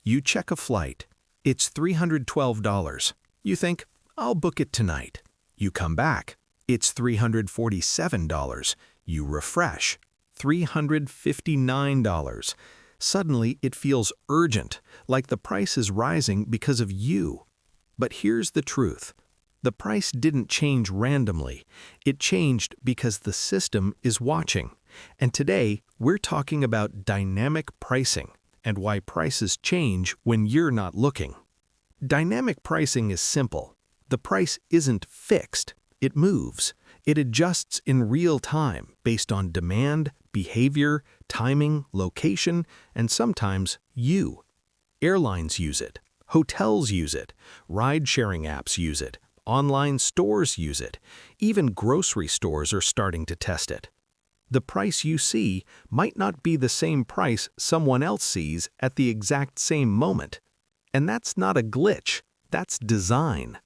You check a flight. It's $312. You think, I'll book it tonight. You come back. It's $347. You refresh. $359. Suddenly, it feels urgent, like the price is rising because of you. But here's the truth. The price didn't change randomly. It changed because the system is watching. And today, we're talking about dynamic pricing and why prices change when you're not looking. Dynamic pricing is simple. The price isn't fixed. It moves. It adjusts in real time based on demand, behavior, timing, location, and sometimes you. Airlines use it. Hotels use it. Ride-sharing apps use it. Online stores use it. Even grocery stores are starting to test it. The price you see might not be the same price someone else sees at the exact same moment. And that's not a glitch. That's design.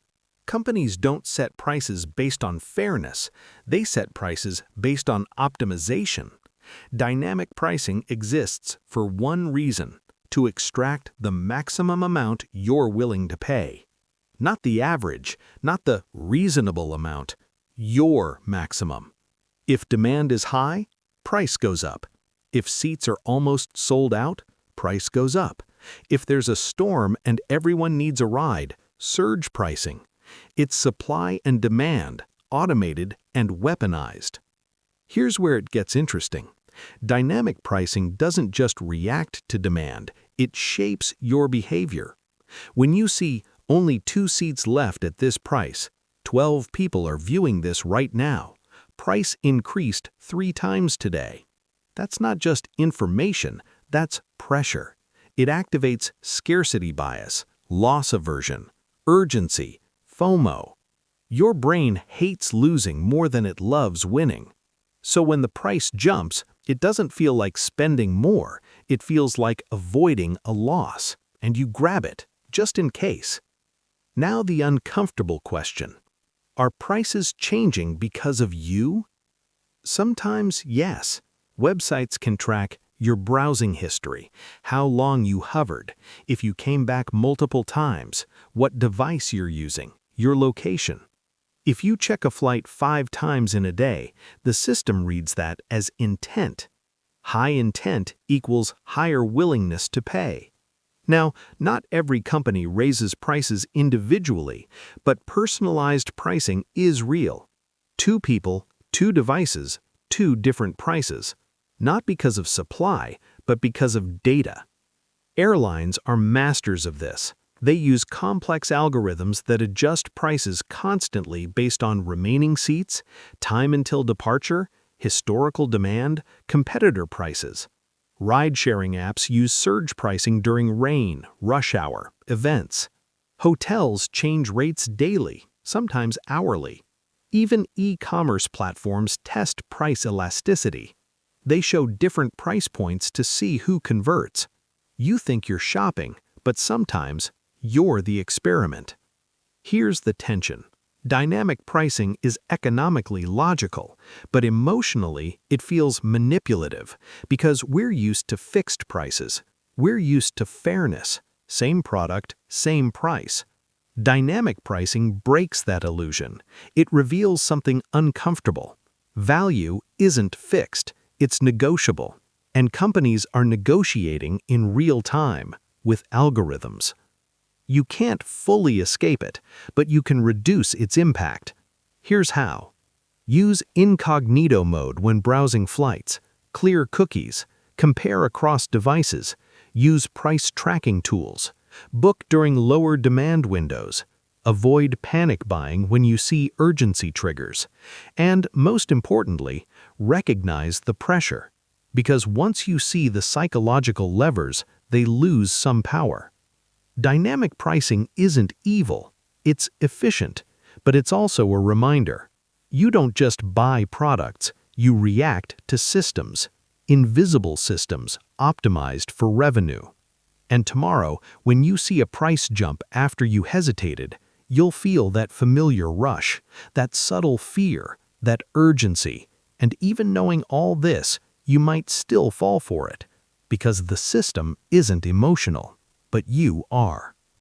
Companies don't set prices based on fairness. They set prices based on optimization. Dynamic pricing exists for one reason: to extract the maximum amount you're willing to pay. Not the average, not the reasonable amount, your maximum. If demand is high, price goes up. If seats are almost sold out, price goes up. If there's a storm and everyone needs a ride, surge pricing. It's supply and demand, automated and weaponized. Here's where it gets interesting. Dynamic pricing doesn't just react to demand, it shapes your behavior. When you see only 2 seats left at this price, 12 people are viewing this right now, price increased 3 times today. That's not just information, that's pressure. It activates scarcity bias, loss aversion, urgency, FOMO. Your brain hates losing more than it loves winning. So when the price jumps, it doesn't feel like spending more, it feels like avoiding a loss, and you grab it, just in case. Now the uncomfortable question. Are prices changing because of you? Sometimes, yes. Websites can track your browsing history, how long you hovered, if you came back multiple times, what device you're using, your location. If you check a flight 5 times in a day, the system reads that as intent. High intent equals higher willingness to pay. Now, not every company raises prices individually, but personalized pricing is real. 2 people, 2 devices, 2 different prices. Not because of supply, but because of data. Airlines are masters of this. They use complex algorithms that adjust prices constantly based on remaining seats, time until departure, historical demand, competitor prices. Ride-sharing apps use surge pricing during rain, rush hour, events. Hotels change rates daily, sometimes hourly. Even e-commerce platforms test price elasticity. They show different price points to see who converts. You think you're shopping, but sometimes you're the experiment. Here's the tension. Dynamic pricing is economically logical, but emotionally it feels manipulative because we're used to fixed prices. We're used to fairness, same product, same price. Dynamic pricing breaks that illusion. It reveals something uncomfortable. Value isn't fixed, it's negotiable. And companies are negotiating in real time with algorithms. You can't fully escape it, but you can reduce its impact. Here's how. Use incognito mode when browsing flights, clear cookies, compare across devices, use price tracking tools, book during lower demand windows, avoid panic buying when you see urgency triggers, and most importantly, recognize the pressure. Because once you see the psychological levers, they lose some power. Dynamic pricing isn't evil, it's efficient, but it's also a reminder. You don't just buy products, you react to systems, invisible systems optimized for revenue. And tomorrow, when you see a price jump after you hesitated, you'll feel that familiar rush, that subtle fear, that urgency, and even knowing all this, you might still fall for it, because the system isn't emotional. but you are.